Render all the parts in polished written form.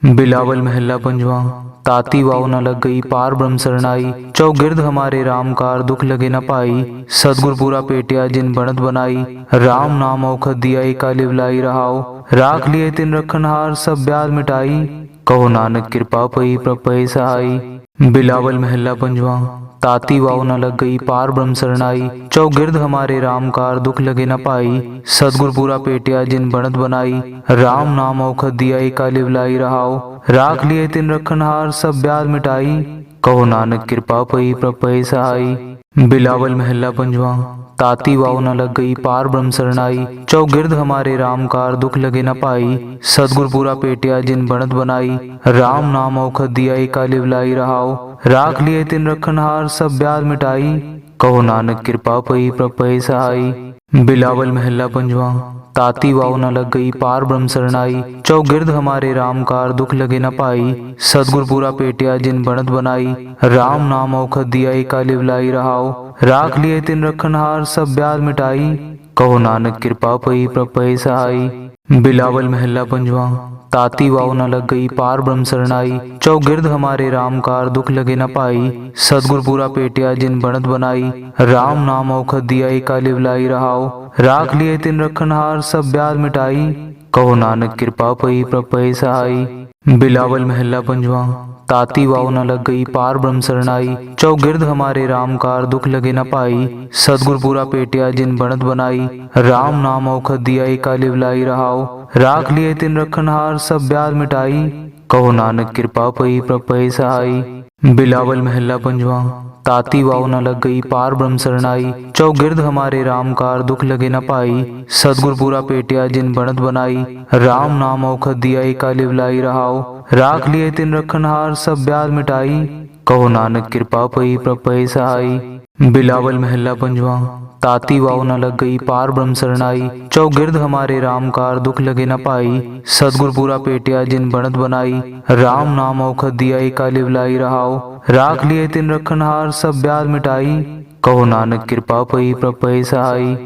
बिलावल महला पंजवा। ताती वाव न लग गई पार ब्रह्म शरणाई, चौगिर्द हमारे राम कार दुख लगे न पाई। सदगुर पूरा पेटिया जिन बनत बनाई, राम नाम औखद दिया कालिव लाई रहाओ। राख लिए तिन रखनहार सब ब्याज मिटाई, कहो नानक कृपा पई प्रपय सहाई। बिलावल महला पंजवा। ताती वाव न लग गई पार ब्रह्म शरणाई, चौगिर्द हमारे राम कार दुख लगे न पाई। सदगुर पूरा पेटिया जिन बनत बनाई, राम नाम औखद दिया कालिव लाई रहाओ। राख लिए तिन रखनहार सब ब्याज मिटाई, कहो नानक कृपा पई प्रपय सहाई। बिलावल महला पंजवा। ताती वाव न लग गई पार ब्रह्म शरणाई, चौगिर्द हमारे राम कार दुख लगे न पाई। सदगुर पूरा पेटिया जिन बनत बनाई, राम नाम औखद दिया कालिव लाई रहाओ। राख लिए तिन रखनहार सब ब्याज मिटाई, कहो नानक कृपा पई प्रपय सहाई। बिलावल महला पंजवा। ताती वाव न लग गई पार ब्रह्म शरणाई, चौगिर्द हमारे राम कार दुख लगे न पाई। सदगुर पूरा पेटिया जिन बनत बनाई, राम नाम औखद दिया कालिव लाई रहाओ। राख लिए तिन रखनहार सब ब्याज मिटाई, कहो नानक कृपा पई प्रपय सहाई। बिलावल महला पंजवा। ताती वाव न लग गई पार ब्रह्म शरणाई, चौगिर्द हमारे राम कार दुख लगे न पाई। सदगुर पूरा पेटिया जिन बनत बनाई, राम नाम औखद दिया कालिव लाई रहाओ। राख लिए तिन रखनहार सब ब्याज मिटाई, कहो नानक कृपा पई प्रपय सहाई। बिलावल महला पंजवा। ताती वाव न लग गई पार ब्रह्म शरणाई, चौगिर्द हमारे राम कार दुख लगे न पाई। सदगुर पूरा पेटिया जिन बनत बनाई, राम नाम औखद दिया कालिव लाई रहाओ। राख लिए तिन रखनहार सब ब्याज मिटाई, कहो नानक कृपा पई प्रपय सहाई। बिलावल महला पंजवा। ताती वाव न लग गई पार ब्रह्म शरणाई, चौगिर्द हमारे राम कार दुख लगे न पाई। सदगुर पूरा पेटिया जिन बनत बनाई, राम नाम औखद दिया कालिव लाई रहाओ। राख लिए तिन रखनहार सब ब्याज मिटाई, कहो नानक कृपा पई प्रपय सहाई। बिलावल महला पंजवा। ताती वाव न लग गई पार ब्रह्म शरणाई, चौगिर्द हमारे राम कार दुख लगे न पाई। सदगुर पूरा पेटिया जिन बनत बनाई, राम नाम औखद दिया कालिव लाई रहाओ। राख लिए तिन रखनहार सब ब्याज मिटाई, कहो नानक कृपा पई प्रपय सहाई।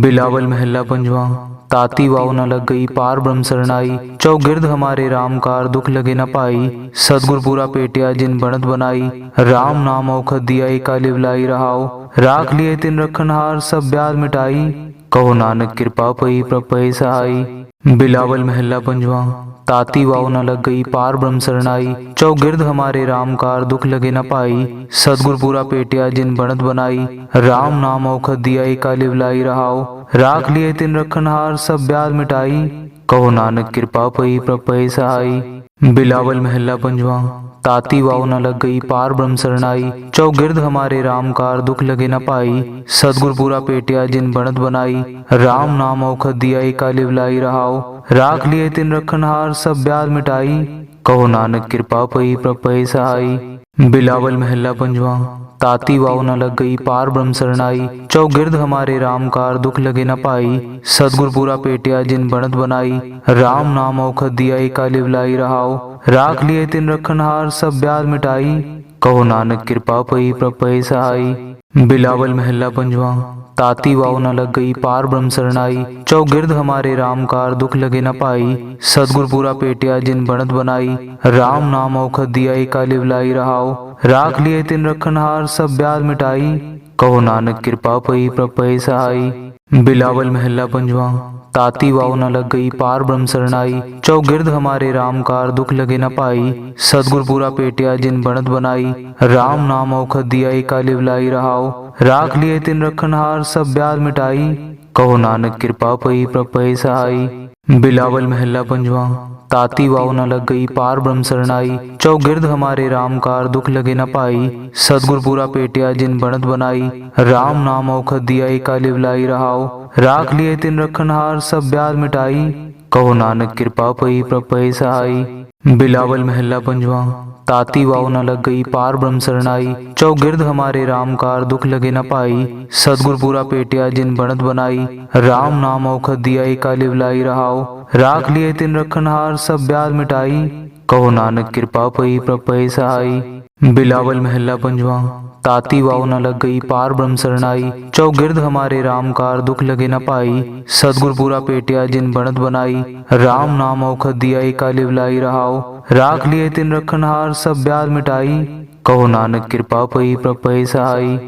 बिलावल महला पंजवा। ताती वाव न लग गई पार ब्रह्म शरणाई, चौगिर्द हमारे राम कार दुख लगे न पाई। सदगुर पूरा पेटिया जिन बनत बनाई, राम नाम औखद दिया कालिव लाई रहाओ। राख लिए तिन रखनहार सब ब्याज मिटाई, कहो नानक कृपा पई प्रपय सहाई। बिलावल महला पंजवा। ताती वाव न लग गई पार ब्रह्म शरणाई, चौगिर्द हमारे राम कार दुख लगे न पाई। सदगुर पूरा पेटिया जिन बनत बनाई, राम नाम औखद दिया कालिव लाई रहाओ। राख लिए तिन रखनहार सब ब्याज मिटाई, कहो नानक कृपा पई प्रपय सहाई। बिलावल महला पंजवा। ताती वाव न लग गई पार ब्रह्म शरणाई, चौगिर्द हमारे राम कार दुख लगे न पाई। सदगुर पूरा पेटिया जिन बनत बनाई, राम नाम औखद दिया कालिव लाई रहाओ। राख लिए तिन रखनहार सब ब्याज मिटाई, कहो नानक कृपा पई प्रपय सहाई। बिलावल महला पंजवा। ताती वाव न लग गई पार ब्रह्म शरणाई, चौगिर्द हमारे राम कार दुख लगे न पाई। सदगुर पूरा पेटिया जिन बनत बनाई, राम नाम औखद दिया कालिव लाई रहाओ। राख लिए तिन रखनहार सब ब्याज मिटाई, कहो नानक कृपा पई प्रपय सहाई। बिलावल महला पंजवा। ताती वाव न लग गई पार ब्रह्म शरणाई, चौगिर्द हमारे राम कार दुख लगे न पाई। सदगुर पूरा पेटिया जिन बनत बनाई, राम नाम औखद दिया कालिव लाई रहाओ। राख लिए तिन रखनहार सब ब्याज मिटाई, कहो नानक कृपा पई प्रपय सहाई। बिलावल महला पंजवा। ताती वाव न लग गई पार ब्रह्म शरणाई, चौगिर्द हमारे राम कार दुख लगे न पाई। सदगुर पूरा पेटिया जिन बनत बनाई, राम नाम औखद दिया कालिव लाई रहाओ। राख लिए तिन रखनहार सब ब्याज मिटाई, कहो नानक कृपा पई प्रपय सहाई। बिलावल महला पंजवा। ताती वाव न लग गई पार ब्रह्म शरणाई, चौगिर्द हमारे राम कार दुख लगे न पाई। सदगुर पूरा पेटिया जिन बनत बनाई, राम नाम औखद दिया कालिव लाई रहाओ। राख लिए तिन रखनहार सब ब्याज मिटाई, कहो नानक कृपा पई प्रपय सहाई। बिलावल महला पंजवा। ताती वाव न लग गई पार ब्रह्म शरणाई, चौगिर्द हमारे राम कार दुख लगे न पाई। सदगुर पूरा पेटिया जिन बनत बनाई, राम नाम औखद दिया कालिव लाई रहाओ। राख लिए तिन रखनहार सब ब्याज मिटाई, कहो नानक कृपा पई प्रपय सहाई। बिलावल महला पंजवा। ताती वाव न लग गई पार ब्रह्म शरणाई। चौगिर्द हमारे राम कार दुख लगे न पाई। सतगुर पूरा पेटिया जिन बनत बनाई। राम नाम औखद दिया काले बुलाई रहाओ। राख लिए तिन रखनहार सब ब्याज मिटाई। कहो नानक कृपा पई प्रपय सहाई।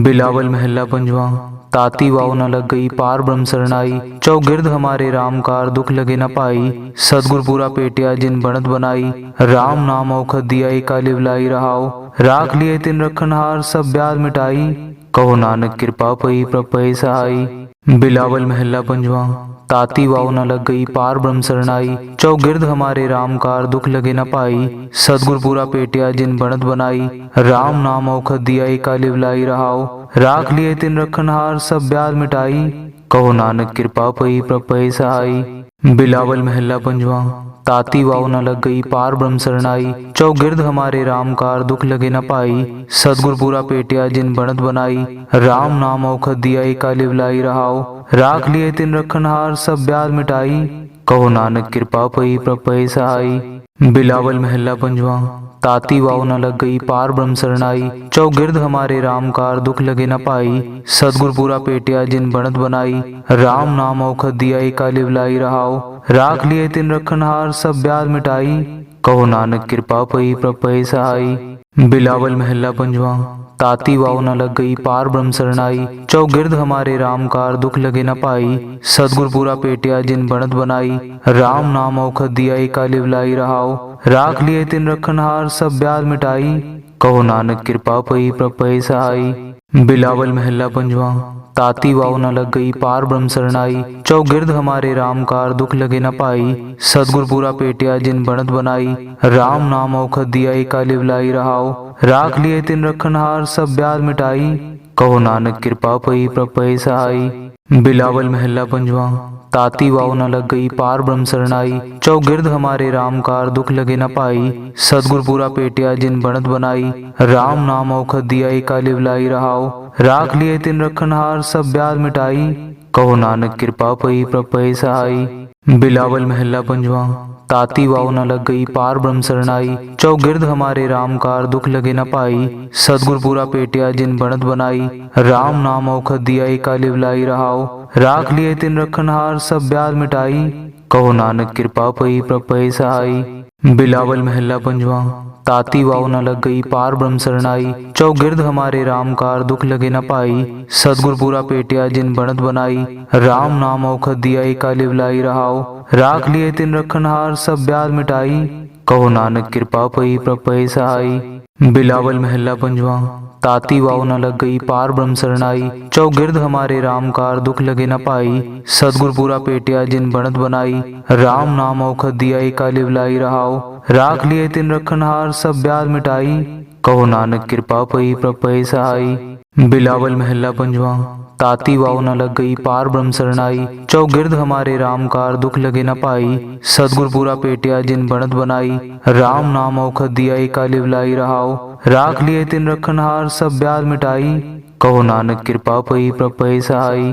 बिलावल महला पंजवा। ताती वाव न लग गई पार ब्रह्म शरणाई। चौगिर्द हमारे राम कार दुख लगे न पाई। सतगुर पूरा पेटिया जिन बनत बनाई। राम नाम औखद दिया काले बुलाई रहाओ। राख लिए तिन रखनहार सब ब्याज मिटाई। कहो नानक कृपा पई प्रपय सहाई। बिलावल महला पंजवा। ताती वाव न लग गई पार ब्रह्म शरणाई। चौगिर्द हमारे राम कार दुख लगे न पाई। सतगुर पूरा पेटिया जिन बनत बनाई। राम नाम औखद दिया काले बुलाई रहाओ। राख लिए तिन रखनहार सब ब्याज मिटाई। कहो नानक कृपा पई प्रपय सहाई। बिलावल महला पंजवा। ताती वाव न लग गई पार ब्रह्म शरणाई। चौगिर्द हमारे राम कार दुख लगे न पाई। सतगुर पूरा पेटिया जिन बनत बनाई। राम नाम औखद दिया काले बुलाई रहाओ। राख लिए तिन रखनहार सब ब्याज मिटाई। कहो नानक कृपा पई प्रपय सहाई। बिलावल महला पंजवा। ताती वाव न लग गई पार ब्रह्म शरणाई। चौगिर्द हमारे राम कार दुख लगे न पाई। सतगुर पूरा पेटिया जिन बनत बनाई। राम नाम औखद दिया काले बुलाई रहाओ। राख लिए तिन रखनहार सब ब्याज मिटाई। कहो नानक कृपा पई प्रपय सहाई। बिलावल महला पंजवा। ताती वाव न लग गई पार ब्रह्म शरणाई। चौगिर्द हमारे राम कार दुख लगे न पाई। सतगुर पूरा पेटिया जिन बनत बनाई। राम नाम औखद दिया काले बुलाई रहाओ। राख लिए तिन रखनहार सब ब्याज मिटाई। कहो नानक कृपा पई प्रपय सहाई। बिलावल महला पंजवा। ताती वाव न लग गई पार ब्रह्म शरणाई। चौगिर्द हमारे राम कार दुख लगे न पाई। सतगुर पूरा पेटिया जिन बनत बनाई। राम नाम औखद दिया काले बुलाई रहाओ। राख लिए तिन रखनहार सब ब्याज मिटाई। कहो नानक कृपा पई प्रपय सहाई। बिलावल महला पंजवा। ताती वाव न लग गई पार ब्रह्म शरणाई। चौगिर्द हमारे राम कार दुख लगे न पाई। सतगुर पूरा पेटिया जिन बनत बनाई। राम नाम औखद दिया काले बुलाई रहाओ। राख लिए तिन रखनहार सब ब्याज मिटाई। कहो नानक कृपा पई प्रपय सहाई। बिलावल महला पंजवा। ताती वाव न लग गई पार ब्रह्म शरणाई। चौगिर्द हमारे राम कार दुख लगे न पाई। सतगुर पूरा पेटिया जिन बनत बनाई। राम नाम औखद दिया काले बुलाई रहाओ। राख लिए तिन रखनहार सब ब्याज मिटाई। कहो नानक कृपा पई प्रपय सहाई। बिलावल महला पंजवा। ताती वाव न लग गई पार ब्रह्म शरणाई। चौगिर्द हमारे राम कार दुख लगे न पाई। सतगुर पूरा पेटिया जिन बनत बनाई। राम नाम औखद दिया काले बुलाई रहाओ। राख लिए तिन रखनहार सब ब्याज मिटाई। कहो नानक कृपा पई प्रपय सहाई। बिलावल महला पंजवा। ताती वाव न लग गई पार ब्रह्म शरणाई। चौगिर्द हमारे राम कार दुख लगे न पाई। सतगुर पूरा पेटिया जिन बनत बनाई। राम नाम औखद दिया काले बुलाई रहाओ। राख लिए तिन रखनहार सब ब्याज मिटाई। कहो नानक कृपा पई प्रपय सहाई। बिलावल महला पंजवा। ताती वाव न लग गई पार ब्रह्म शरणाई। चौगिर्द हमारे राम कार दुख लगे न पाई। सतगुर पूरा पेटिया जिन बनत बनाई। राम नाम औखद दिया काले बुलाई रहाओ। राख लिए तिन रखनहार सब ब्याज मिटाई। कहो नानक कृपा पई प्रपय सहाई।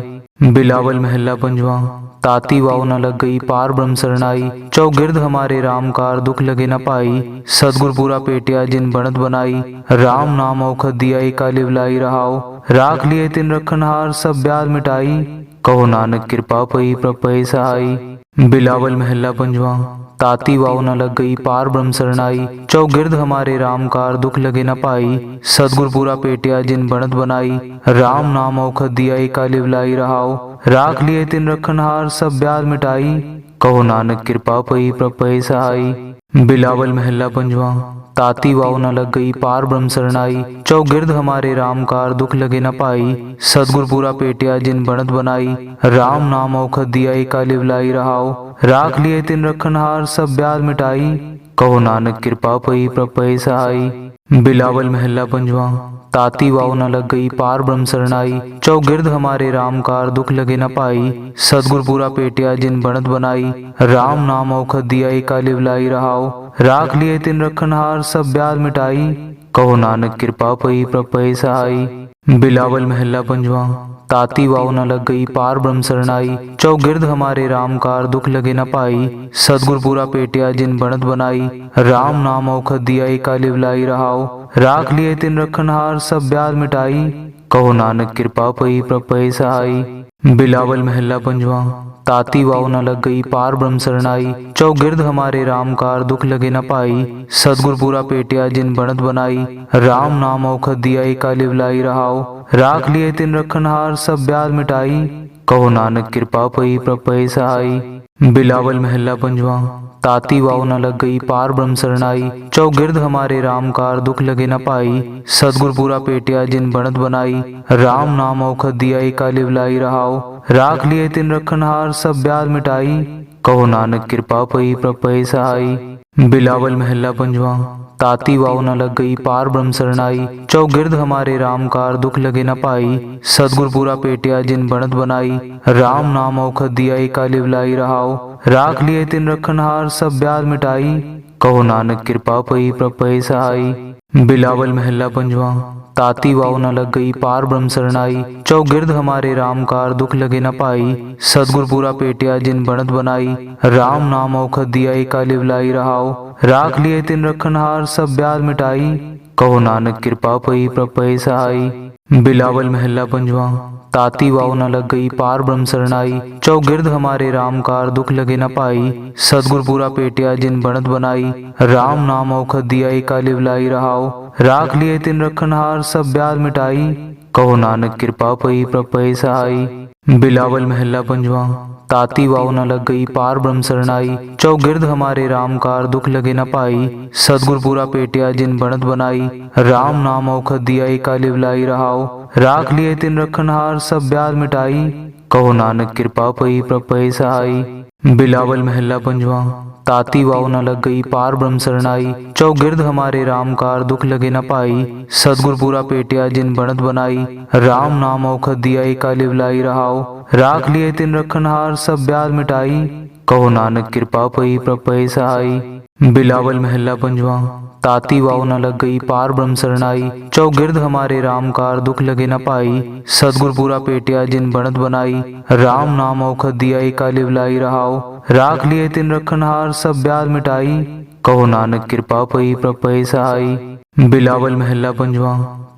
बिलावल महला पंजवा। ताती वाव न लग गई पार ब्रह्म शरणाई। चौगिर्द हमारे राम कार दुख लगे न पाई। सतगुर पूरा पेटिया जिन बनत बनाई। राम नाम औखद दिया काले बुलाई रहाओ। राख लिए तिन रखनहार सब ब्याज मिटाई। कहो नानक कृपा पई प्रपय सहाई। बिलावल महला पंजवा। ताती वाव न लग गई पार ब्रह्म शरणाई। चौगिर्द हमारे राम कार दुख लगे न पाई। सतगुर पूरा पेटिया जिन बनत बनाई। राम नाम औखद दिया काले बुलाई रहाओ। राख लिए तिन रखनहार सब ब्याज मिटाई। कहो नानक कृपा पई प्रपय सहाई। बिलावल महला पंजवा। ताती वाव न लग गई पार ब्रह्म शरणाई। चौगिर्द हमारे राम कार दुख लगे न पाई। सतगुर पूरा पेटिया जिन बनत बनाई। राम नाम औखद दिया काले बुलाई रहाओ। राख लिए तिन रखनहार सब ब्याज मिटाई। कहो नानक कृपा पई प्रपय सहाई। बिलावल महला पंजवा। ताती वाव न लग गई पार ब्रह्म शरणाई। चौगिर्द हमारे राम कार दुख लगे न पाई। सतगुर पूरा पेटिया जिन बनत बनाई। राम नाम औखद दिया काले बुलाई रहाओ। राख लिए तिन रखनहार सब ब्याज मिटाई। कहो नानक कृपा पई प्रपय सहाई। बिलावल महला पंजवा। ताती वाव न लग गई पार ब्रह्म शरणाई, चौगिर्द हमारे राम कार दुख लगे न पाई। सतगुर पूरा पेटिया जिन बनत बनाई, राम नाम औखद दिया काली बुलाई रहाओ। राख लिए तिन रखनहार सब ब्याज मिटाई, कहो नानक कृपा पई प्रपय सहाई। बिलावल महला पंजवा। ताती वाव न लग गई पार ब्रह्म शरणाई, चौगिर्द हमारे राम कार दुख लगे न पाई। सतगुर पूरा पेटिया जिन बनत बनाई, राम नाम औखद दिया काली बुलाई रहाओ। राख लिए तिन रखनहार सब ब्याज मिटाई, कहो नानक कृपा पई प्रपय सहाई। बिलावल महला पंजवा। ताती वाव न लग गई पार ब्रह्म शरणाई, चौगिर्द हमारे राम कार दुख लगे न पाई। सतगुर पूरा पेटिया जिन बनत बनाई, राम नाम औखद दिया काली बुलाई रहाओ। राख लिए तिन रखनहार सब ब्याज मिटाई, कहो नानक कृपा पई प्रपय सहाई। बिलावल महला पंजवा। ताती वाव न लग गई पार ब्रह्म शरणाई, चौगिर्द हमारे राम कार दुख लगे न पाई। सतगुर पूरा पेटिया जिन बनत बनाई, राम नाम औखद दिया काली बुलाई रहाओ। राख लिए तिन रखनहार सब ब्याज मिटाई, कहो नानक कृपा पई प्रपय सहाई। बिलावल महला पंजवा। ताती वाव न लग गई पार ब्रह्म शरणाई, चौगिर्द हमारे राम कार दुख लगे न पाई। सतगुर पूरा पेटिया जिन बनत बनाई, राम नाम औखद दिया काली बुलाई रहाओ। राख लिए तिन रखनहार सब ब्याज मिटाई, कहो नानक कृपा पई प्रपय सहाई। बिलावल महला पंजवा। ताती वाव न लग गई पार ब्रह्म शरणाई, चौगिर्द हमारे राम कार दुख लगे न पाई। सतगुर पूरा पेटिया जिन बनत बनाई, राम नाम औखद दिया काली बुलाई रहाओ। राख लिए तिन रखनहार सब ब्याज मिटाई, कहो नानक कृपा पई प्रपय सहाई। बिलावल महला पंजवा। ताती वाव न लग गई पार ब्रह्म शरणाई, चौगिर्द हमारे राम कार दुख लगे न पाई। सतगुर पूरा पेटिया जिन बनत बनाई, राम नाम औखद दिया काली बुलाई रहाओ। राख लिए तिन रखनहार सब ब्याज मिटाई, कहो नानक कृपा पई प्रपय सहाई। बिलावल महला पंजवा। ताती वाव न लग गई पार ब्रह्म शरणाई, चौगिर्द हमारे राम कार दुख लगे न पाई। सतगुर पूरा पेटिया जिन बनत बनाई, राम नाम औखद दिया काली बुलाई रहाओ। राख लिए तिन रखनहार सब ब्याज मिटाई, कहो नानक कृपा पई प्रपय सहाई। बिलावल महला पंजवा। ताती वाव न लग गई पार ब्रह्म शरणाई, चौगिर्द हमारे राम कार दुख लगे न पाई। सतगुर पूरा पेटिया जिन बनत बनाई, राम नाम औखद दिया काली बुलाई रहाओ। राख लिए तिन रखनहार सब ब्याज मिटाई, कहो नानक कृपा पई प्रपय सहाई। बिलावल महला पंजवा।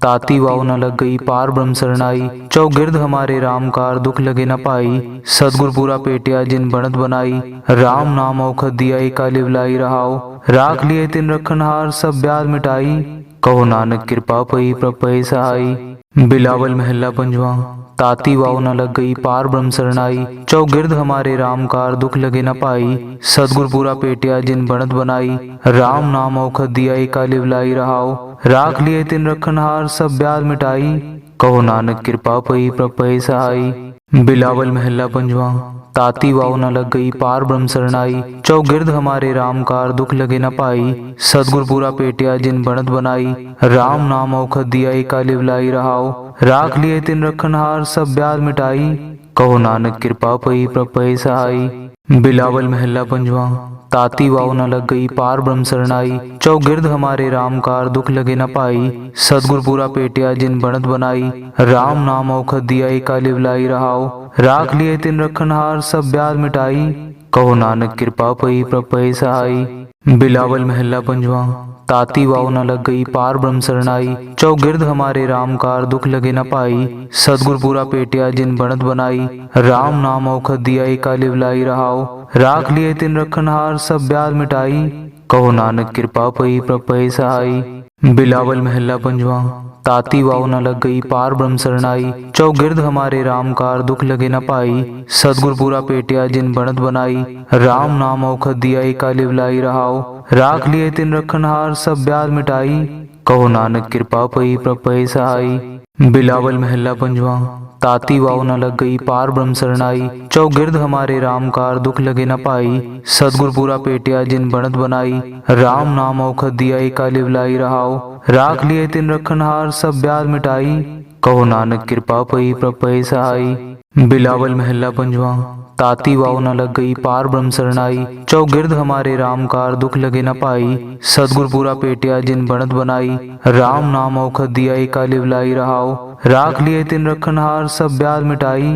ताती वाव न लग गई पार ब्रह्म शरणाई, चौगिर्द हमारे राम कार दुख लगे न पाई। सतगुर पूरा पेटिया जिन बनत बनाई, राम नाम औखद दिया काली बुलाई रहाओ। राख लिए तिन रखनहार सब ब्याज मिटाई, कहो नानक कृपा पई प्रपय सहाई। बिलावल महला पंजवा। ताती वाव न लग गई पार ब्रह्म शरणाई, चौगिर्द हमारे राम कार दुख लगे न पाई। सतगुर पूरा पेटिया जिन बनत बनाई, राम नाम औखद दिया काली बुलाई रहाओ। राख लिए तिन रखनहार सब ब्याज मिटाई, कहो नानक कृपा पई प्रपय सहाई। बिलावल महला पंजवा। ताती वाव न लग गई पार ब्रह्म शरणाई, चौगिर्द हमारे राम कार दुख लगे न पाई। सतगुर पूरा पेटिया जिन बनत बनाई, राम नाम औखद दिया काली बुलाई रहाओ। राख लिए तिन रखनहार सब ब्याज मिटाई, कहो नानक कृपा पई प्रपय सहाई। बिलावल महला पंजवा। ताती वाव न लग गई पार ब्रह्म शरणाई, चौगिर्द हमारे राम कार दुख लगे न पाई। सतगुर पूरा पेटिया जिन बनत बनाई, राम नाम औखद दिया काली बुलाई रहाओ। राख लिए तिन रखनहार सब ब्याज मिटाई, कहो नानक कृपा पई प्रपय सहाई। बिलावल महला पंजवा। ताती वाव न लग गई पार ब्रह्म शरणाई, चौगिर्द हमारे राम कार दुख लगे न पाई। सतगुर पूरा पेटिया जिन बनत बनाई, राम नाम औखद दिया काली बुलाई रहाओ। राख लिए तिन रखनहार सब ब्याज मिटाई, कहो नानक कृपा पई प्रपय सहाई। बिलावल महला पंजवा। ताती वाव न लग गई पार ब्रह्म शरणाई, चौगिर्द हमारे राम कार दुख लगे न पाई। सतगुर पूरा पेटिया जिन बनत बनाई, राम नाम औखद दिया काली बुलाई रहाओ। राख लिए तिन रखनहार सब ब्याज मिटाई, कहो नानक कृपा पई प्रपय सहाई। बिलावल महला पंजवा। ताती वाव न लग गई पार ब्रह्म शरणाई, चौगिर्द हमारे राम कार दुख लगे न पाई। सतगुर पूरा पेटिया जिन बनत बनाई, राम नाम औखद दिया काली बुलाई रहाओ। राख लिए तिन रखनहार सब ब्याज मिटाई, कहो नानक कृपा पई प्रपय सहाई। बिलावल महला पंजवा। ताती वाव न लग गई पार ब्रह्म शरणाई, चौगिर्द हमारे राम कार दुख लगे न पाई। सतगुर पूरा पेटिया जिन बनत बनाई, राम नाम औखद दिया काली बुलाई रहाओ। राख लिए तिन रखनहार सब ब्याज मिटाई,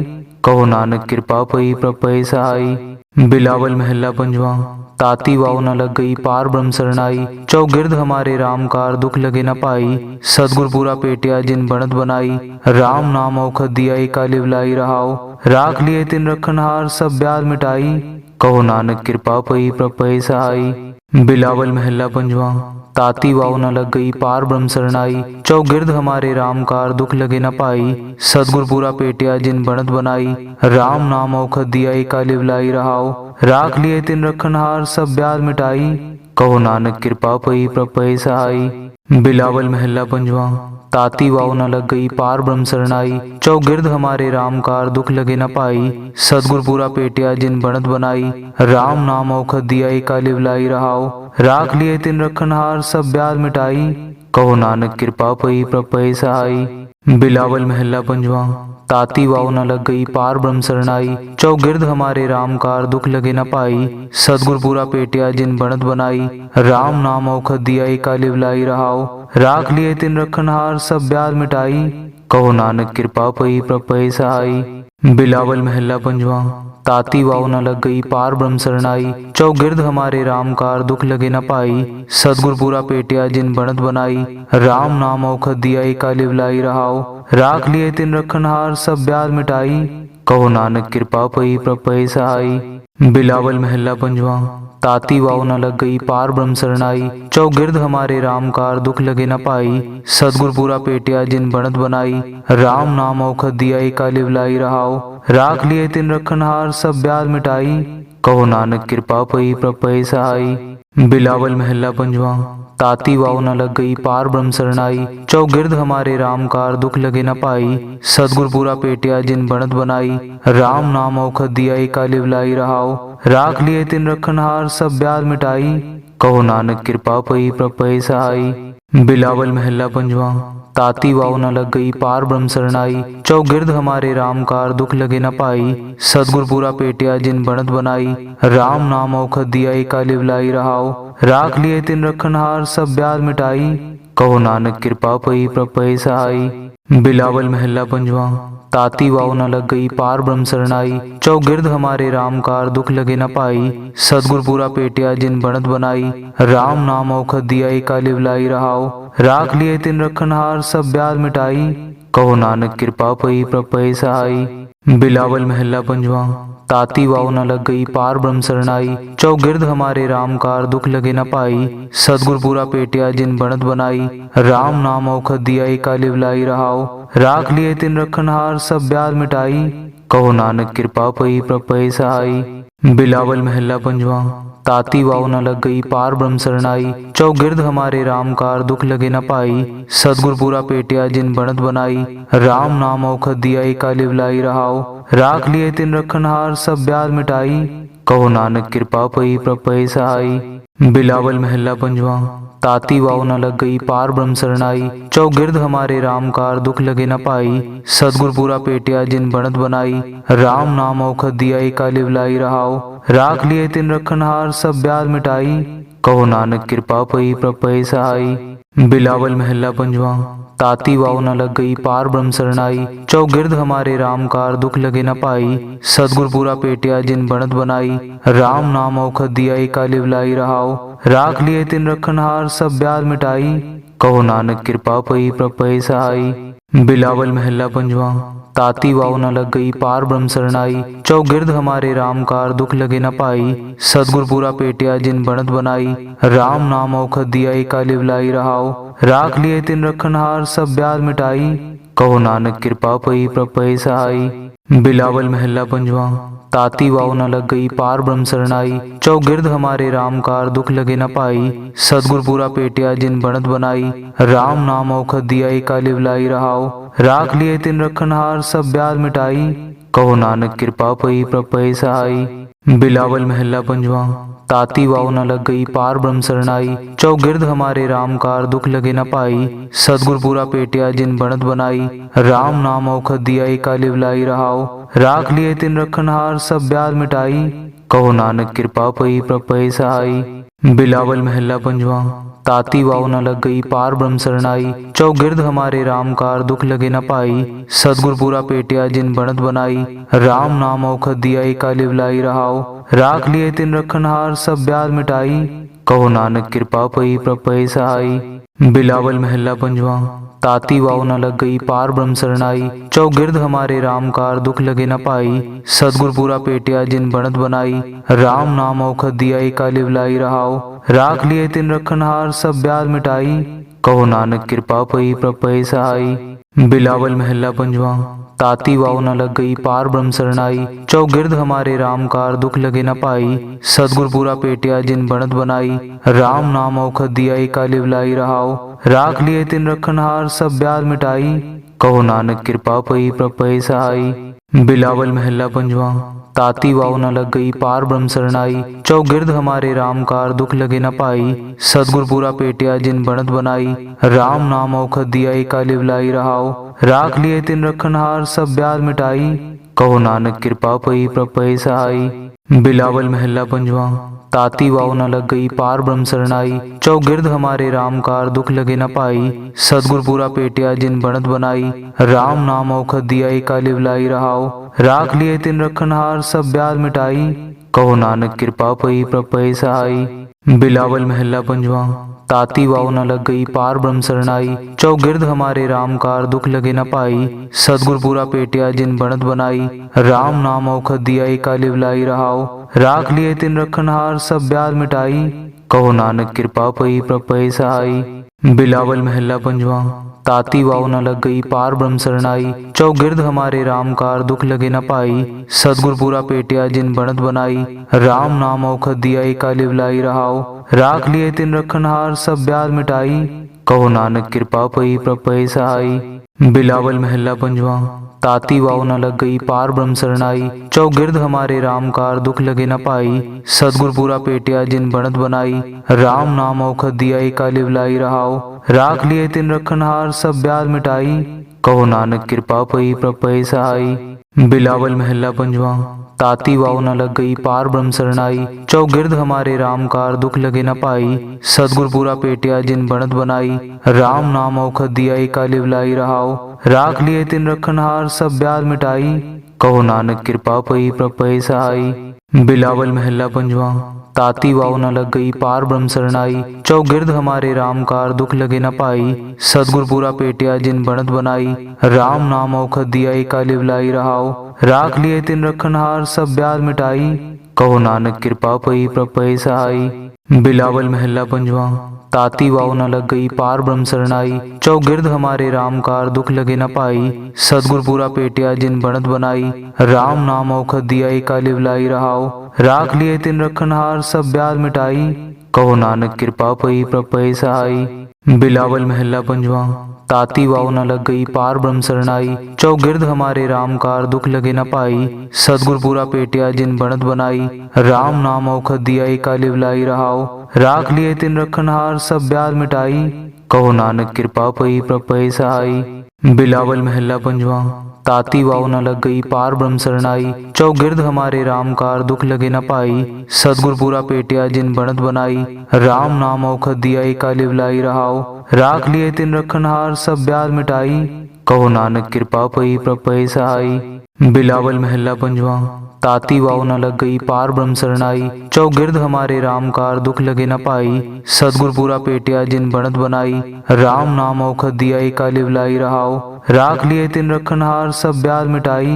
कहो नानक कृपा पई प्रभ पए सहाई। बिलावल महला पंजवा। ताती वाव न लग गई पार ब्रह्म शरणाई, चौगिर्द हमारे राम कार दुख लगे न पाई। सदगुर पूरा पेटिया जिन बनत बनाई, राम नाम औखद दिया एका लिवलाई रहाओ। राख लिए तिन रखनहार सब ब्याज मिटाई, कहो नानक कृपा पई प्रभ पए सहाई। बिलावल महला पंजवा। ताती वाव न लग गई पार ब्रह्म शरणाई, चौगिर्द हमारे राम कार दुख लगे न पाई। सदगुर पूरा पेटिया जिन बनत बनाई, राम नाम औखद दिया एका लिवलाई रहाओ। राख लिए तिन रखनहार सब ब्याज मिटाई, कहो नानक कृपा पई प्रभ पए सहाई। बिलावल महला पंजवा। ताती वाव न लग गई पार ब्रह्म शरणाई, चौगिर्द हमारे राम कार दुख लगे न पाई। सदगुर पूरा पेटिया जिन बनत बनाई, राम नाम औखद दिया एका लिवलाई रहाओ। राख लिए तिन रखनहार सब ब्याज मिटाई, कहो नानक कृपा पई प्रभ पए सहाई। बिलावल महला पंजवा। ताती वाव न लग गई पार ब्रह्म शरणाई, चौगिर्द हमारे राम कार दुख लगे न पाई। सदगुर पूरा पेटिया जिन बनत बनाई, राम नाम औखद दिया एका लिवलाई रहाओ। राख लिए तिन रखनहार सब ब्याज मिटाई, कहो नानक कृपा पई प्रभ पए सहाई। बिलावल महला पंजवा। ताती वाव न लग गई पार ब्रह्म शरणाई, चौगिर्द हमारे राम कार दुख लगे न पाई। सदगुर पूरा पेटिया जिन बनत बनाई, राम नाम औखद दिया एका लिवलाई रहाओ। राख लिए तिन रखनहार सब ब्याज मिटाई, कहो नानक कृपा पई प्रभ पए सहाई। बिलावल महला पंजवा। ताती वाव न लग गई पार ब्रह्म शरणाई, चौगिर्द हमारे राम कार दुख लगे न पाई। सदगुर पूरा पेटिया जिन बनत बनाई, राम नाम औखद दिया एका लिवलाई रहाओ। राख लिए तिन रखनहार सब ब्याज मिटाई, कहो नानक कृपा पई प्रभ पए सहाई। बिलावल महला पंजवा। ताती वाव न लग गई पार ब्रह्म शरणाई, चौगिर्द हमारे राम कार दुख लगे न पाई। सदगुर पूरा पेटिया जिन बनत बनाई, राम नाम औखद दिया एका लिवलाई रहाओ। राख लिए तिन रखनहार सब ब्याज मिटाई, कहो नानक कृपा पई प्रभ पए सहाई। बिलावल महला पंजवा। ताती वाव न लग गई पार ब्रह्म शरणाई, चौगिर्द हमारे राम कार दुख लगे न पाई। सदगुर पूरा पेटिया जिन बनत बनाई, राम नाम औखद दिया एका लिवलाई रहाओ। राख लिए तिन रखनहार सब ब्याज मिटाई, कहो नानक कृपा पई प्रभ पए सहाई। बिलावल महला पंजवा। ताती वाव न लग गई पार ब्रह्म शरणाई, चौगिर्द हमारे राम कार दुख लगे न पाई। सदगुर पूरा पेटिया जिन बनत बनाई, राम नाम औखद दिया एका लिवलाई रहाओ। राख लिए तिन रखनहार सब ब्याज मिटाई, कहो नानक कृपा पई प्रभ पए सहाई। बिलावल महला पंजवा। ताती वाव न लग गई पार ब्रह्म शरणाई, चौगिर्द हमारे राम कार दुख लगे न पाई। सदगुर पूरा पेटिया जिन बनत बनाई, राम नाम औखद दिया एका लिवलाई रहाओ। राख लिए तिन रखनहार सब ब्याज मिटाई, कहो नानक कृपा पई प्रभ पए सहाई। बिलावल महला पंजवा। ताती वाव न लग गई पार ब्रह्म शरणाई, चौगिर्द हमारे राम कार दुख लगे न पाई। सदगुर पूरा पेटिया जिन बनत बनाई, राम नाम औखद दिया एका लिवलाई रहाओ। राख लिए तिन रखनहार सब ब्याज मिटाई, कहो नानक कृपा पई प्रभ पए सहाई। बिलावल महला पंजवा। ताती वाव न लग गई पार ब्रह्म शरणाई, चौगिर्द हमारे राम कार दुख लगे न पाई। सदगुर पूरा पेटिया जिन बनत बनाई, राम नाम औखद दिया एका लिवलाई रहाओ। राख लिए तिन रखनहार सब ब्याज मिटाई, कहो नानक कृपा पई प्रभ पए सहाई। बिलावल महला पंजवा। ताती वाव न लग गई पार ब्रह्म शरणाई, चौगिर्द हमारे राम कार दुख लगे न पाई। सदगुर पूरा पेटिया जिन बनत बनाई, राम नाम औखद दिया एका लिवलाई रहाओ। राख लिए तिन रखनहार सब ब्याज मिटाई, कहो नानक कृपा पई प्रभ पए सहाई। बिलावल महला पंजवा। ताती वाव न लग गई पार ब्रह्म शरणाई, चौगिर्द हमारे राम कार दुख लगे न पाई। सदगुर पूरा पेटिया जिन बनत बनाई, राम नाम औखद दिया एका लिवलाई रहाओ। राख लिए तिन रखनहार सब ब्याज मिटाई, कहो नानक कृपा पई प्रभ पए सहाई। बिलावल महला पंजवा। ताती वाव न लग गई पार ब्रह्म शरणाई, चौगिर्द हमारे राम कार दुख लगे न पाई। सदगुर पूरा पेटिया जिन बनत बनाई, राम नाम औखद दिया एका लिवलाई रहाओ। राख लिए तिन रखनहार सब ब्याज मिटाई, कहो नानक कृपा पई प्रभ पए सहाई। बिलावल महला पंजवा। ताती वाव न लग गई पार ब्रह्म शरणाई, चौगिर्द हमारे राम कार दुख लगे न पाई। सदगुर पूरा पेटिया जिन बनत बनाई, राम नाम औखद दिया एका लिवलाई रहाओ। राख लिए तिन रखनहार सब ब्याज मिटाई, कहो नानक कृपा पई प्रभ पए सहाई। बिलावल महला पंजवा। ताती वाव न लग गई पार ब्रह्म शरणाई। चौगिर्द हमारे राम कार दुख लगे न पाई। सतगुर पूरा पेटिया जिन बनत बनाई। राम नाम औखद दिया काली बुलाई रहाओ। राख लिए तिन रखनहार सब ब्याज मिटाई। कहो नानक कृपा पई प्रपय सहाई। बिलावल महला पंजवा। ताती वाव न लग गई पार ब्रह्म शरणाई। चौगिर्द हमारे राम कार दुख लगे न पाई। सतगुर पूरा पेटिया जिन बनत बनाई। राम नाम औखद दिया काली बुलाई रहाओ। राख लिए तिन रखनहार सब ब्याज मिटाई। कहो नानक कृपा पई प्रपय सहाई। बिलावल महला पंजवा। ताती वाव न लग गई पार ब्रह्म शरणाई। चौगिर्द हमारे राम कार दुख लगे न पाई। सतगुर पूरा पेटिया जिन बनत बनाई। राम नाम औखद दिया काली बुलाई रहाओ। राख लिए तिन रखनहार सब ब्याज मिटाई। कहो नानक कृपा पई प्रपय सहाई। बिलावल महला पंजवा। ताती वाव न लग गई पार ब्रह्म शरणाई। चौगिर्द हमारे राम कार दुख लगे न पाई। सतगुर पूरा पेटिया जिन बनत बनाई। राम नाम औखद दिया काली बुलाई रहाओ। राख लिए तिन रखनहार सब ब्याज मिटाई। कहो नानक कृपा पई प्रपय सहाई। बिलावल महला पंजवा। ताती वाव न लग गई पार ब्रह्म शरणाई। चौगिर्द हमारे राम कार दुख लगे न पाई। सतगुर पूरा पेटिया जिन बनत बनाई। राम नाम औखद दिया काली बुलाई रहाओ। राख लिए तिन रखनहार सब ब्याज मिटाई। कहो नानक कृपा पई प्रपय सहाई। बिलावल महला पंजवा। ताती वाव न लग गई पार ब्रह्म शरणाई। चौगिर्द हमारे राम कार दुख लगे न पाई। सतगुर पूरा पेटिया जिन बनत बनाई। राम नाम औखद दिया काली बुलाई रहाओ। राख लिए तिन रखनहार सब ब्याज मिटाई। कहो नानक कृपा पई प्रपय सहाई। बिलावल महला पंजवा। ताती वाव न लग गई पार ब्रह्म शरणाई। चौगिर्द हमारे राम कार दुख लगे न पाई। सतगुर पूरा पेटिया जिन बनत बनाई। राम नाम औखद दिया काली बुलाई रहाओ। राख लिए तिन रखनहार सब ब्याज मिटाई। कहो नानक कृपा पई प्रपय सहाई। बिलावल महला पंजवा। ताती वाव न लग गई पार ब्रह्म शरणाई। चौगिर्द हमारे राम कार दुख लगे न पाई। सतगुर पूरा पेटिया जिन बनत बनाई। राम नाम औखद दिया काली बुलाई रहाओ। राख लिए तिन रखनहार सब ब्याज मिटाई। कहो नानक कृपा पई प्रपय सहाई। बिलावल महला पंजवा। ताती वाव न लग गई पार ब्रह्म शरणाई। चौगिर्द हमारे राम कार दुख लगे न पाई। सतगुर पूरा पेटिया जिन बनत बनाई। राम नाम औखद दिया काली बुलाई रहाओ। राख लिए तिन रखनहार सब ब्याज मिटाई। कहो नानक कृपा पई प्रपय सहाई। बिलावल महला पंजवा। ताती वाव न लग गई पार ब्रह्म शरणाई। चौगिर्द हमारे राम कार दुख लगे न पाई। सतगुर पूरा पेटिया जिन बनत बनाई। राम नाम औखद दिया काली बुलाई रहाओ। राख लिए तिन रखनहार सब ब्याज मिटाई। कहो नानक कृपा पई प्रपय सहाई। बिलावल महला पंजवा। ताती वाव न लग गई पार ब्रह्म शरणाई। चौगिर्द हमारे राम कार दुख लगे न पाई। सतगुर पूरा पेटिया जिन बनत बनाई। राम नाम औखद दिया काली बुलाई रहाओ। राख लिए तिन रखनहार सब ब्याज मिटाई। कहो नानक कृपा पई प्रपय सहाई। बिलावल महला पंजवा। ताती वाव न लग गई पार ब्रह्म शरणाई। चौगिर्द हमारे राम कार दुख लगे न पाई। सतगुर पूरा पेटिया जिन बनत बनाई। राम नाम औखद दिया काली बुलाई रहाओ। राख लिए तिन रखनहार सब ब्याज मिटाई। कहो नानक कृपा पई प्रपय सहाई। बिलावल महला पंजवा। ताती वाव न लग गई पार ब्रह्म शरणाई। चौगिर्द हमारे राम कार दुख लगे न पाई। सतगुर पूरा पेटिया जिन बनत बनाई। राम नाम औखद दिया काली बुलाई रहाओ। राख लिए तिन रखनहार सब ब्याज मिटाई। कहो नानक कृपा पई प्रपय सहाई। बिलावल महला पंजवा। ताती वाव न लग गई पार ब्रह्म शरणाई। चौगिर्द हमारे राम कार दुख लगे न पाई। सतगुर पूरा पेटिया जिन बनत बनाई। राम नाम औखद दिया काली बुलाई रहाओ। राख लिए तिन रखनहार सब ब्याज मिटाई।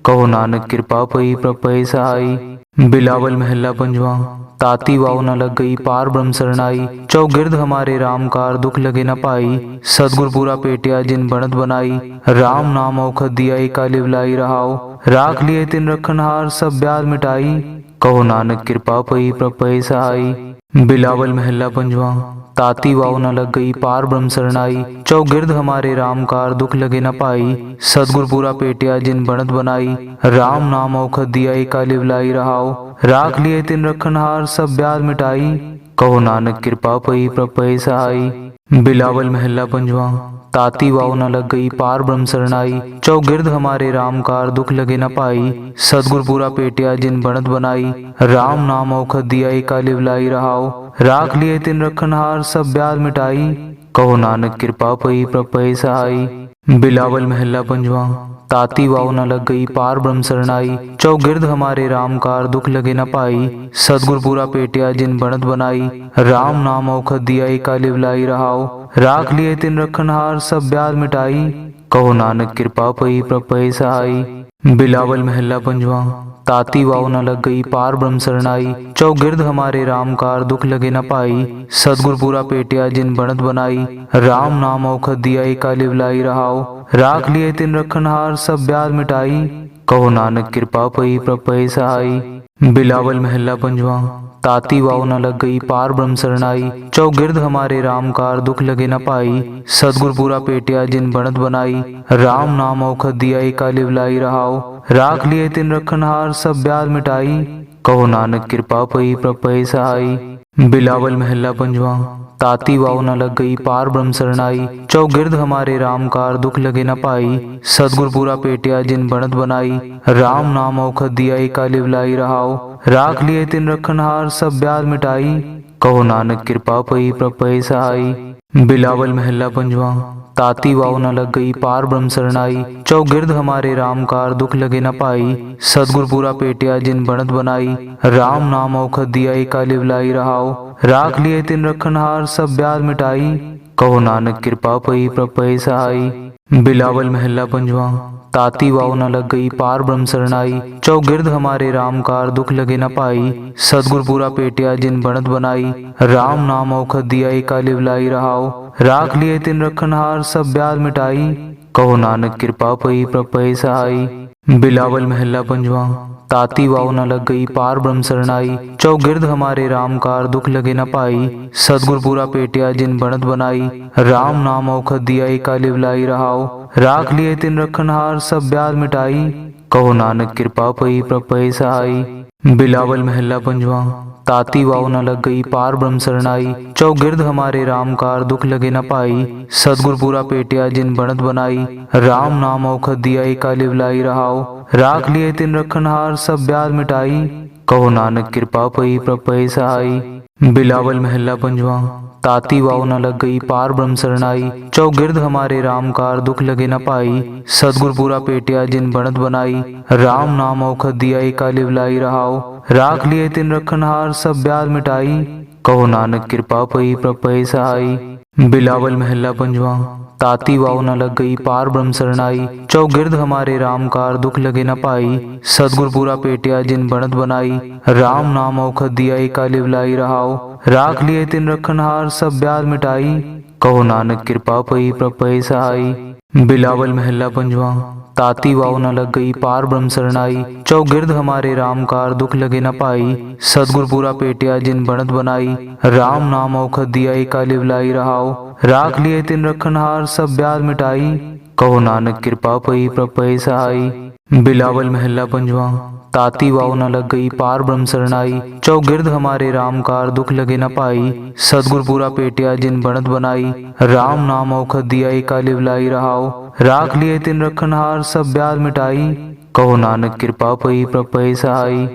कहो नानक कृपा पई प्रपय सहाई। बिलावल महला पंजवा। ताती वाव न लग गई पार ब्रह्म शरणाई। चौगिर्द हमारे राम कार दुख लगे न पाई। सतगुर पूरा पेटिया जिन बनत बनाई। राम नाम औखद दिया काली बुलाई रहाओ। राख लिए तिन रखनहार सब ब्याज मिटाई। कहो नानक कृपा पई प्रपय सहाई। बिलावल महला पंजवा। ताती वाव न लग गई पार ब्रह्म शरणाई। चौगिर्द हमारे राम कार दुख लगे न पाई। सतगुर पूरा पेटिया जिन बनत बनाई। राम नाम औखद दिया काली बुलाई रहाओ। राख लिए तिन रखनहार सब ब्याज मिटाई। कहो नानक कृपा पई प्रपय सहाई। बिलावल महला पंजवा। ताती वाव न लग गई पार ब्रह्म शरणाई। चौगिर्द हमारे राम कार दुख लगे न पाई। सतगुर पूरा पेटिया जिन बनत बनाई। राम नाम औखद दिया एका लिवलाई रहाओ। राख लिए तिन रखनहार सब ब्याज मिटाई। कहो नानक कृपा पई प्रपय सहाई। बिलावल महला पंजवा। ताती वाव न लग गई पार ब्रह्म शरणाई। चौगिर्द हमारे राम कार दुख लगे न पाई। सतगुर पूरा पेटिया जिन बनत बनाई। राम नाम औखद दिया एका लिवलाई रहाओ। राख लिए तिन रखनहार सब ब्याज मिटाई। कहो नानक कृपा पई प्रपय सहाई। बिलावल महला पंजवा। ताती वाव न लग गई पार ब्रह्म शरणाई। चौगिर्द हमारे राम कार दुख लगे न पाई। सतगुर पूरा पेटिया जिन बनत बनाई। राम नाम औखद दिया एका लिवलाई रहाओ। राख लिए तिन रखनहार सब ब्याज मिटाई। कहो नानक कृपा पई प्रपय सहाई। बिलावल महला पंजवा। ताती वाव न लग गई पार ब्रह्म शरणाई। चौगिर्द हमारे राम कार दुख लगे न पाई। सतगुर पूरा पेटिया जिन बनत बनाई। राम नाम औखद दिया एका लिवलाई रहाओ। राख लिए तिन रखनहार सब ब्याज मिटाई। कहो नानक कृपा पई प्रपय सहाई। बिलावल महला पंजवा। ताती वाव न लग गई पार ब्रह्म शरणाई। चौगिर्द हमारे राम कार दुख लगे न पाई। सतगुर पूरा पेटिया जिन बनत बनाई। राम नाम औखद दिया एका लिवलाई रहाओ। राख लिए तिन रखनहार सब ब्याज मिटाई। कहो नानक कृपा पई प्रपय सहाई। बिलावल महला पंजवा। ताती वाव न लग गई पार ब्रह्म शरणाई। चौगिर्द हमारे राम कार दुख लगे न पाई। सतगुर पूरा पेटिया जिन बनत बनाई। राम नाम औखद दिया एका लिवलाई रहाओ। राख लिए तिन रखनहार सब ब्याज मिटाई। कहो नानक कृपा पई प्रपय सहाई। बिलावल महला पंजवा। ताती वाव न लग गई पार ब्रह्म शरणाई। चौगिर्द हमारे राम कार दुख लगे न पाई। सतगुर पूरा पेटिया जिन बनत बनाई। राम नाम औखद दिया एका लिवलाई रहाओ। राख लिए तिन रखनहार सब ब्याज मिटाई। कहो नानक कृपा पई प्रपय सहाई। बिलावल महला पंजवा। ताती वाव न लग गई पार ब्रह्म शरणाई। चौगिर्द हमारे राम कार दुख लगे न पाई। सतगुर पूरा पेटिया जिन बनत बनाई। राम नाम औखद दिया एका लिवलाई रहाओ। राख लिए तिन रखनहार सब ब्याज मिटाई। कहो नानक कृपा पई प्रपय सहाई। बिलावल महला पंजवा। ताती वाव न लग गई पार ब्रह्म शरणाई। चौगिर्द हमारे राम कार दुख लगे न पाई। सतगुर पूरा पेटिया जिन बनत बनाई। राम नाम औखद दिया एका लिवलाई रहाओ। राख लिए तिन रखनहार सब ब्याज मिटाई। कहो नानक कृपा पई प्रपय सहाई। बिलावल महला पंजवा। ताती वाव न लग गई पार ब्रह्म शरणाई। चौगिर्द हमारे राम कार दुख लगे न पाई। सतगुर पूरा पेटिया जिन बनत बनाई। राम नाम औखद दिया एका लिवलाई रहाओ। राख लिए तिन रखनहार सब ब्याज मिटाई। कहो नानक कृपा पई प्रपय सहाई। बिलावल महला पंजवा। ताती वाव न लग गई पार ब्रह्म शरणाई। चौगिर्द हमारे राम कार दुख लगे न पाई। सतगुर पूरा पेटिया जिन बनत बनाई। राम नाम औखद दिया एका लिवलाई रहाओ। राख लिए तिन रखनहार सब ब्याज मिटाई। कहो नानक कृपा पई प्रपय सहाई। बिलावल महला पंजवा। ताती वाव न लग गई पार ब्रह्म शरणाई। चौगिर्द हमारे राम कार दुख लगे न पाई। सतगुर पूरा पेटिया जिन बनत बनाई। राम नाम औखद दिया एका लिवलाई रहाओ। राख लिए तिन रखनहार सब ब्याज मिटाई। कहो नानक कृपा पई प्रपय सहाई। बिलावल महला पंजवा। ताती वाव न लग गई पार ब्रह्म शरणाई। चौगिर्द हमारे राम कार दुख लगे न पाई। सतगुर पूरा पेटिया जिन बनत बनाई। राम नाम औखद दिया एका लिवलाई रहाओ। राख लिए तिन रखनहार सब ब्याज मिटाई। कहो नानक कृपा पई प्रपय सहाई।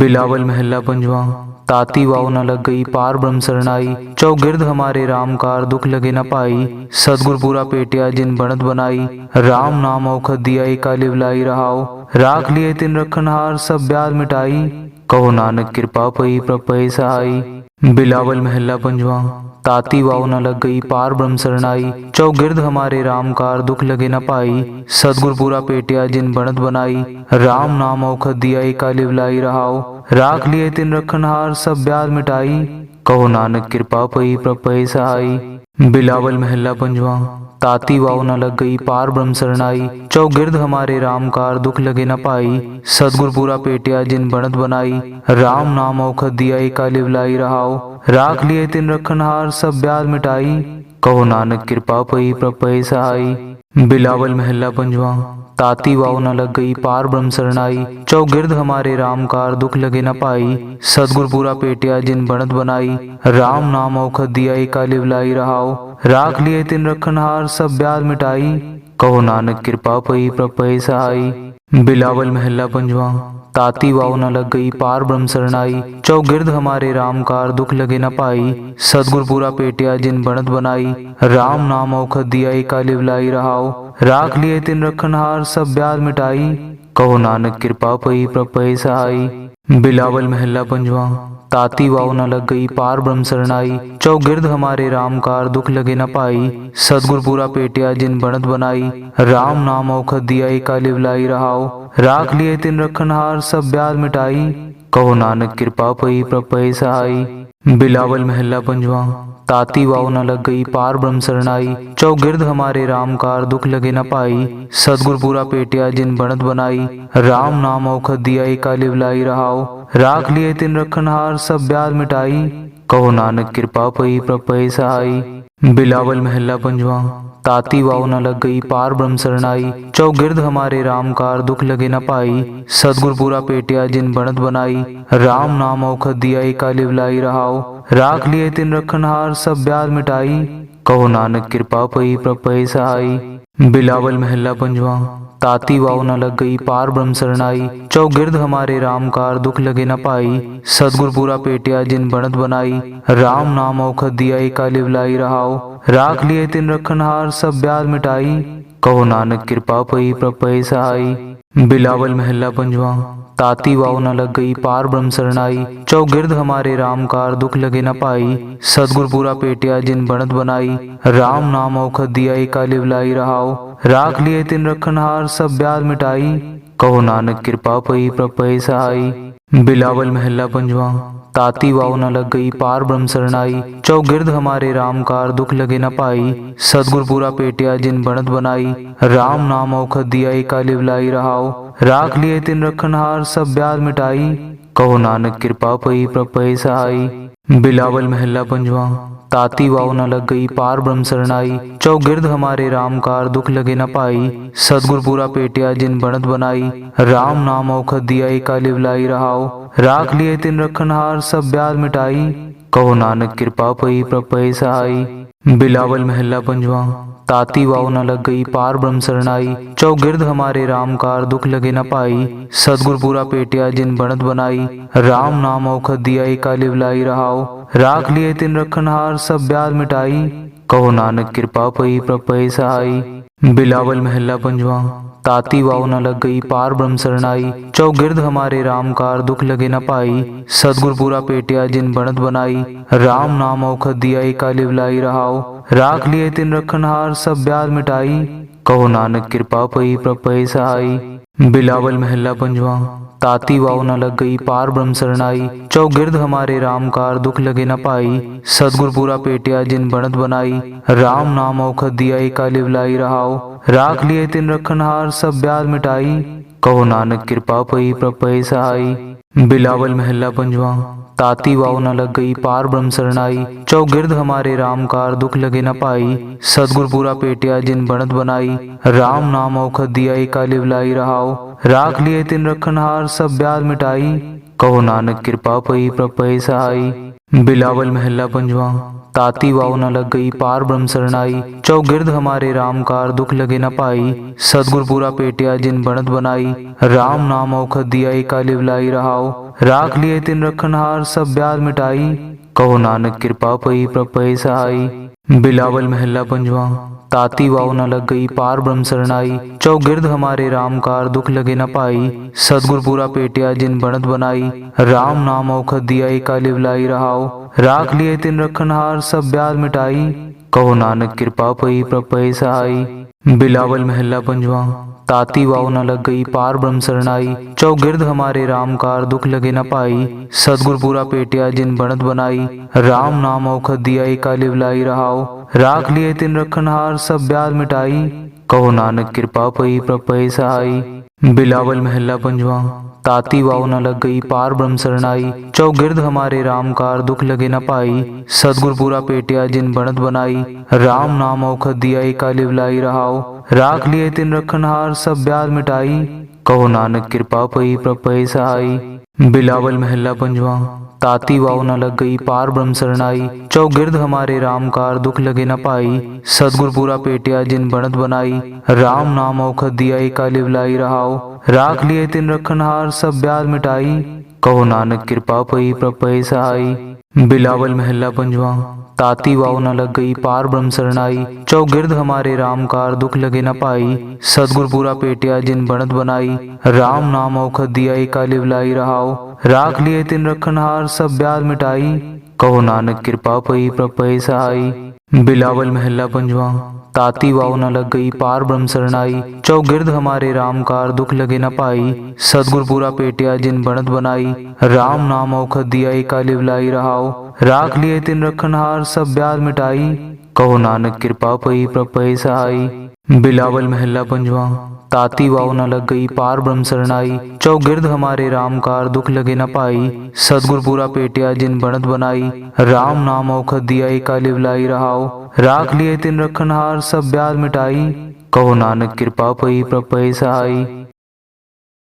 बिलावल महला पंजवा। ताती वाव न लग गई पार ब्रह्म शरणाई। चौगिर्द हमारे राम कार दुख लगे न पाई। सतगुर पूरा पेटिया जिन बनत बनाई। राम नाम औखद दिया एका लिवलाई रहाओ। राख लिए तिन रखनहार सब ब्याज मिटाई। कहो नानक कृपा पई प्रपय सहाई। बिलावल महला पंजवा। ताती वाव न लग गई पार ब्रह्म शरणाई। चौगिर्द हमारे राम कार दुख लगे न पाई। सतगुर पूरा पेटिया जिन बनत बनाई। राम नाम औखद दिया एका लिवलाई रहाओ। राख लिए तिन रखनहार सब ब्याज मिटाई। कहो नानक कृपा पई प्रपय सहाई। बिलावल महला पंजवा। ताती वाव न लग गई पार ब्रह्म शरणाई। चौगिर्द हमारे राम कार दुख लगे न पाई। सतगुर पूरा पेटिया जिन बनत बनाई। राम नाम औखद दिया एका लिवलाई रहाओ। राख लिए तिन रखनहार सब ब्याज मिटाई। कहो नानक कृपा पई प्रपय सहाई। बिलावल महला पंजवा। ताती वाव न लग गई पार ब्रह्म शरणाई। चौगिर्द हमारे राम कार दुख लगे न पाई। सतगुर पूरा पेटिया जिन बनत बनाई। राम नाम औखद दिया काली बुलाई रहाओ। राख लिए तिन रखनहार सब ब्याज मिटाई। कहो नानक कृपा पई प्रपय सहाई। बिलावल महला पंजवा। ताती वाव न लग गई पार ब्रह्म शरणाई। चौगिर्द हमारे राम कार दुख लगे न पाई। सतगुर पूरा पेटिया जिन बनत बनाई। राम नाम औखद दिया काली बुलाई रहाओ। राख लिए तिन रखनहार सब ब्याज मिटाई। कहो नानक कृपा पई प्रपय सहाई। बिलावल महला पंजवा। ताती वाव न लग गई पार ब्रह्म शरणाई। चौगिर्द हमारे राम कार दुख लगे न पाई। सतगुर पूरा पेटिया जिन बनत बनाई। राम नाम औखद दिया काली बुलाई रहाओ। राख लिए तिन रखनहार सब ब्याज मिटाई। कहो नानक कृपा पई प्रपय सहाई। बिलावल महला पंजवा। ताती वाव न लग गई पार ब्रह्म शरणाई। चौगिर्द हमारे राम कार दुख लगे न पाई। सतगुर पूरा पेटिया जिन बनत बनाई। राम नाम औखद दिया काली बुलाई रहाओ। राख लिए तिन रखनहार सब ब्याज मिटाई। कहो नानक कृपा पई प्रपय सहाई। बिलावल महला पंजवा। ताती वाव न लग गई पार ब्रह्म शरणाई। चौगिर्द हमारे राम कार दुख लगे न पाई। सतगुर पूरा पेटिया जिन बनत बनाई। राम नाम औखद दिया काली बुलाई रहाओ। राख लिए तिन रखनहार सब ब्याज मिटाई। कहो नानक कृपा पई प्रपय सहाई। बिलावल महला पंजवा। ताती वाव न लग गई पार ब्रह्म शरणाई। चौगिर्द हमारे राम कार दुख लगे न पाई। सतगुर पूरा पेटिया जिन बनत बनाई। राम नाम औखद दिया काली बुलाई रहाओ। राख लिए तिन रखनहार सब ब्याज मिटाई। कहो नानक कृपा पई प्रपय सहाई। बिलावल महला पंजवा। ताती वाव न लग गई पार ब्रह्म शरणाई। चौगिर्द हमारे राम कार दुख लगे न पाई। सतगुर पूरा पेटिया जिन बनत बनाई। राम नाम औखद दिया काली बुलाई रहाओ। राख लिए तिन रखनहार सब ब्याज मिटाई। कहो नानक कृपा पई प्रपय सहाई। बिलावल महला पंजवा। ताती वाव न लग गई पार ब्रह्म शरणाई। चौगिर्द हमारे राम कार दुख लगे न पाई। सतगुर पूरा पेटिया जिन बनत बनाई। राम नाम औखद दिया काली बुलाई रहाओ। राख लिए तिन रखनहार सब ब्याज मिटाई। कहो नानक कृपा पई प्रपय सहाई। बिलावल महला पंजवा। ताती वाव न लग गई पार ब्रह्म शरणाई। चौगिर्द हमारे राम कार दुख लगे न पाई। सतगुर पूरा पेटिया जिन बनत बनाई। राम नाम औखद दिया काली बुलाई रहाओ। राख लिए तिन रखनहार सब ब्याज मिटाई। कहो नानक कृपा पई प्रपय सहाई। बिलावल महला पंजवा। ताती वाव न लग गई पार ब्रह्म शरणाई। चौगिर्द हमारे राम कार दुख लगे न पाई। सतगुर पूरा पेटिया जिन बनत बनाई। राम नाम औखद दिया काली बुलाई रहाओ। राख लिए तिन रखनहार सब ब्याज मिटाई। कहो नानक कृपा पई प्रपय सहाई। बिलावल महला पंजवा। ताती वाव न लग गई पार ब्रह्म शरणाई। चौगिर्द हमारे राम कार दुख लगे न पाई। सतगुर पूरा पेटिया जिन बनत बनाई। राम नाम औखद दिया काली बुलाई रहाओ। राख लिए तिन रखनहार सब ब्याज मिटाई। कहो नानक कृपा पई प्रपय सहाई। बिलावल महला पंजवा। ताती वाव न लग गई पार ब्रह्म शरणाई। चौगिर्द हमारे राम कार दुख लगे न पाई। सतगुर पूरा पेटिया जिन बनत बनाई। राम नाम औखद दिया काली बुलाई रहाओ। राख लिए तिन रखनहार सब ब्याज मिटाई। कहो नानक कृपा पई प्रपय सहाई। बिलावल महला पंजवा। ताती वाव न लग गई पार ब्रह्म शरणाई। चौगिर्द हमारे राम कार दुख लगे न पाई। सतगुर पूरा पेटिया जिन बनत बनाई। राम नाम औखद दिया काली बुलाई रहाओ। राख लिए तिन रखनहार सब ब्याज मिटाई। कहो नानक कृपा पई प्रपय सहाई। बिलावल महला पंजवा। ताती वाव न लग गई पार ब्रह्म शरणाई। चौगिर्द हमारे राम कार दुख लगे न पाई। सतगुर पूरा पेटिया जिन बनत बनाई। राम नाम औखद दिया काली बुलाई रहाओ। राख लिए तिन रखनहार सब ब्याज मिटाई। कहो नानक कृपा पई प्रपय सहाई। बिलावल महला पंजवा। ताती वाव न लग गई पार ब्रह्म शरणाई। चौगिर्द हमारे राम कार दुख लगे न पाई। सतगुर पूरा पेटिया जिन बनत बनाई। राम नाम औखद दिया काली बुलाई रहाओ। राख लिए तिन रखनहार सब ब्याज मिटाई। कहो नानक कृपा पई प्रपय सहाई। बिलावल महला पंजवा। ताती वाव न लग गई पार ब्रह्म शरणाई। चौगिर्द हमारे राम कार दुख लगे न पाई। सतगुर पूरा पेटिया जिन बनत बनाई। राम नाम औखद दिया काली बुलाई रहाओ। राख लिए तिन रखनहार सब ब्याज मिटाई। कहो नानक कृपा पई प्रपय सहाई। बिलावल महला पंजवा। ताती वाव न लग गई पार ब्रह्म शरणाई। चौगिर्द हमारे राम कार दुख लगे न पाई। सतगुर पूरा पेटिया जिन बनत बनाई। राम नाम औखद दिया काली बुलाई रहाओ। राख लिए तिन रखनहार सब ब्याज मिटाई, कहो नानक कृपा पई प्रभ पै सहाई। बिलावल महला पंजवा। ताती वाव न लग गई पार ब्रह्म शरणाई, चौगिर्द हमारे राम कार दुख लगे न पाई। सतगुर पूरा पेटिया जिन बनत बनाई, राम नाम औखद दिया एका लिवलाई रहाओ। राख लिए तिन रखनहार सब ब्याज मिटाई, कहो नानक कृपा पई प्रभ पै सहाई। बिलावल महला पंजवा। ताती वाव न लग गई पार ब्रह्म शरणाई, चौगिर्द हमारे राम कार दुख लगे न पाई। सतगुर पूरा पेटिया जिन बनत बनाई, राम नाम औखद दिया एका लिवलाई रहाओ। राख लिए तिन रखनहार सब ब्याज मिटाई, कहो नानक कृपा पई प्रभ पै सहाई। बिलावल महला पंजवा। ताती वाव न लग गई पार ब्रह्म शरणाई, चौगिर्द हमारे राम कार दुख लगे न पाई। सतगुर पूरा पेटिया जिन बनत बनाई, राम नाम औखद दिया एका लिवलाई रहाओ। राख लिए तिन रखनहार सब ब्याज मिटाई, कहो नानक कृपा पई प्रभ पै सहाई। बिलावल महला पंजवा। ताती वाव न लग गई पार ब्रह्म शरणाई, चौगिर्द हमारे राम कार दुख लगे न पाई। सतगुर पूरा पेटिया जिन बनत बनाई, राम नाम औखद दिया एका लिवलाई रहाओ। राख लिए तिन रखनहार सब ब्याज मिटाई, कहो नानक कृपा पई प्रभ पै सहाई।